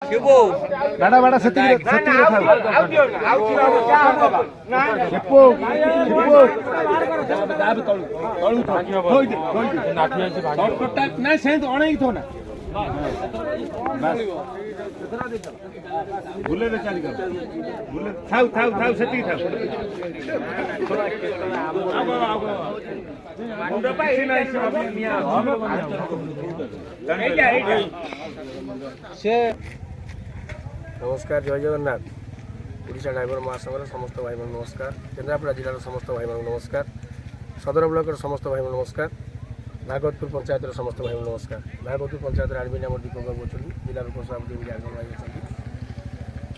ବାଡ଼ା ବାଡ଼ା ସେତିକି ନାଇଁ ସେମିତି ଅଣେଇକି ଥୋ ନା ବୁଲେରେ ଚାଲି ବୁଲେ ଥାଉ ଥାଉ ଥାଉ ସେତିକି ଥାଉ नमस्कार जय जगन्नाथ ओडिशा ड्राइवर महासंघर समस्त भाई मान नमस्कार केन्द्रापड़ा जिलार समस्त भाई मान नमस्कार सदर ब्लॉक समस्त भाई मान नमस्कार भागवतपुर पंचायत समस्त भाई मान नमस्कार भागवतपुर पंचायत आडमिन आम दीपक बाबू अच्छा जिला सभापति आगम भाई अच्छा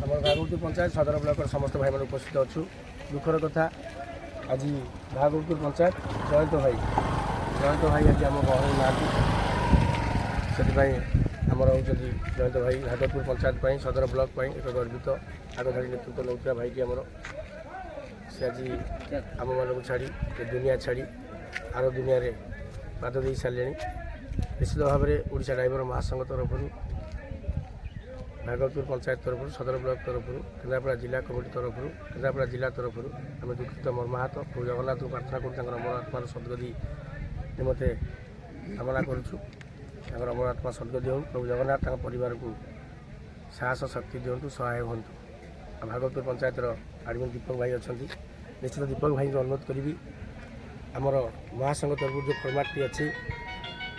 आम भागवतपुर पंचायत सदर ब्लॉक समस्त भाई मान उपस्थित अच्छु दुखर कथा आज भागवतपुर पंचायत जयंत भाई आज आम गहण ना से आमर हूँ जयंत भाई भागवतपुर पंचायत सदर ब्लॉक एक गर्वित आगधाड़ी नेतृत्व नौता भाईटी आमर से आज आम मान छाड़ी दुनिया छाड़ी आर दुनिया रे पाद दे सारे निश्चित भाव में ओडिशा ड्राइवर महासंघ तरफ भागवतपुर पंचायत तरफ सदर ब्लॉक तरफ केन्द्रापड़ा जिला कमिटी तरफ केन्द्रापड़ा जिला तरफ आम दुखित मर्माहत प्रभु जगन्नाथ को प्रार्थना कर अमर आत्मार सद्गति निमते कामना करुँ अमर आत्मा सद्गति हो प्रभु जगन्नाथ परिवार को साहस शक्ति दिंतु सहाय हूँ भागवतपुर पंचायतर आडमिन दीपक भाई अच्छा निश्चित दीपक भाई को अनुरोध करी आमर महासंघ तरफ जो फर्माट अच्छी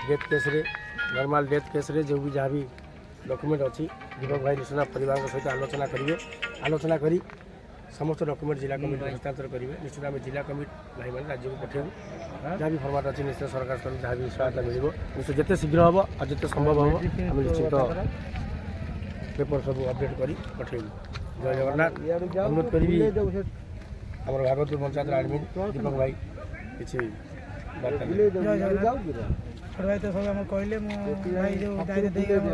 death case normal death case जो भी जहाँ भी डॉक्यूमेंट अच्छी दीपक भाई निश्चित परिवार सहित आलोचना करी समस्त डॉक्यूमेंट जिला कमिटी हस्तांतर करेंगे निश्चित आम जिला कमिटी भाई मैंने राज्य को पठेबू जहाँ भी फर्माट अच्छी निश्चित सरकार स्तर जहाँ भी सहायता मिल निश्चित जिते शीघ्र हम और जिते संभव हम आम निश्चित पेपर सब अपडेट कर पठेबू जय जगन्नाथ अनुरोध करी आम भागवतपुर पंचायत आडमिन दीपक भाई किसी भाई तो सब आम कहले भाई जो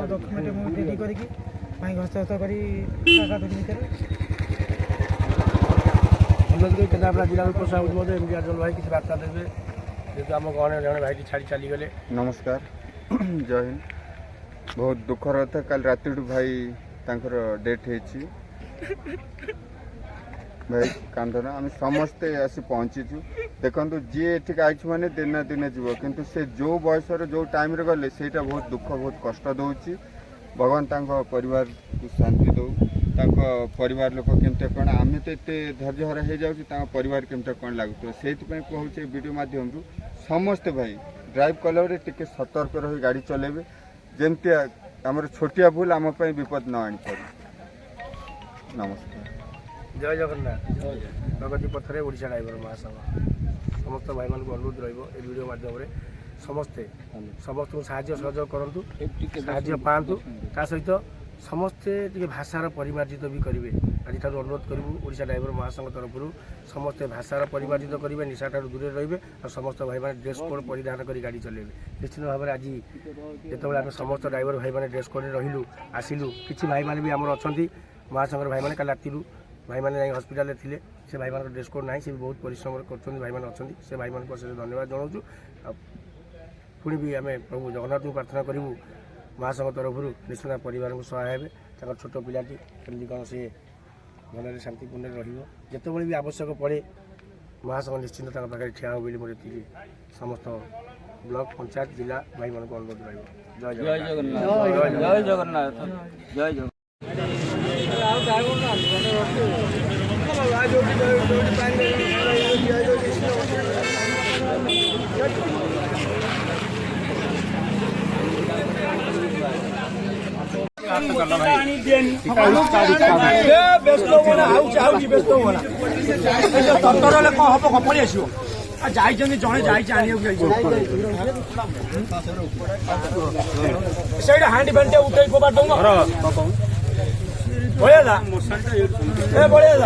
डॉक्यूमेंट मुझे रेडी करके भाई हस्तगत करी केन्द्रापड़ा जिला उपसभापति एमडी अजल भाई किसी बार्ता देवे जेहतु आम गहने जड़े भाई छाड़ी चलीगले नमस्कार जय हिंद बहुत दुखर था कल राति भाई तांकर डेथ होती भाई कांदना आम समस्ते आसी पहुँचीचु देखु जी एठिक आई मैंने दिन दिन जीव किंतु से जो बयस जो टाइम गले सेटा बहुत दुख बहुत कष्ट दौर भगवान परिवार को शांति दौ परिवार लोक केमती कौन आम तो एत धैर्यहरा हो जाऊँ परिवार केमती कौन लगुत से कहूँ वीडियो मध्यम समस्ते भाई ड्राइव कला टे सतर्क रही गाड़ी चलेबे जमती आम छोटिया भूल आम विपद न आनी पार नमस्कार जय जगन्नाथ प्रगति पथरे ओडिशा ड्राइवर महासंघ समस्त भाई मान अनुरोध वीडियो मध्यम समस्ते समस्त साहाय्य सहयोग करूँ साहाय्य पातु ता सहित समस्ते टे भाषार परिमार्जित भी करेंगे आज अनुरोध करूँ ओडिशा ड्राइवर महासंघ तरफ समस्ते भाषार परिमार्जित करेंगे निशा ठार दूर रे और समस्त भाई मैंने ड्रेस कोड परिधान कर गाड़ी चलेबे निश्चित भाव में आज जो आम समस्त ड्राइवर भाई मैंने ड्रेस कोड रही आसिलु किसी भाई मैंने भी आमर अच्छा महासंघर भाई मैंने कल राति भाई मैंने हस्पिटाल थे से भाई मान ड्रेस कोड ना से भी बहुत परिश्रम कर भाई मैंने अच्छा से भाई मान धन्यवाद जनाऊँ पुणी भी आम प्रभु जगन्नाथ को प्रार्थना करूँ महासंघ तरफ निश्चित परिवार को सहाय हे छोट पिलाटी कमी कौन सी भल शांतिपूर्ण रतबे भी आवश्यक पड़े महासंघ निश्चित पाखे ठिया हो बोली मोर समस्त ब्लॉक पंचायत जिला भाई मान को अनुरोध रही जय जगन्नाथ जय जगन्नाथ जय जगन्नाथ जने हांडी बांटे उठे को बाटो बढ़िया बढ़िया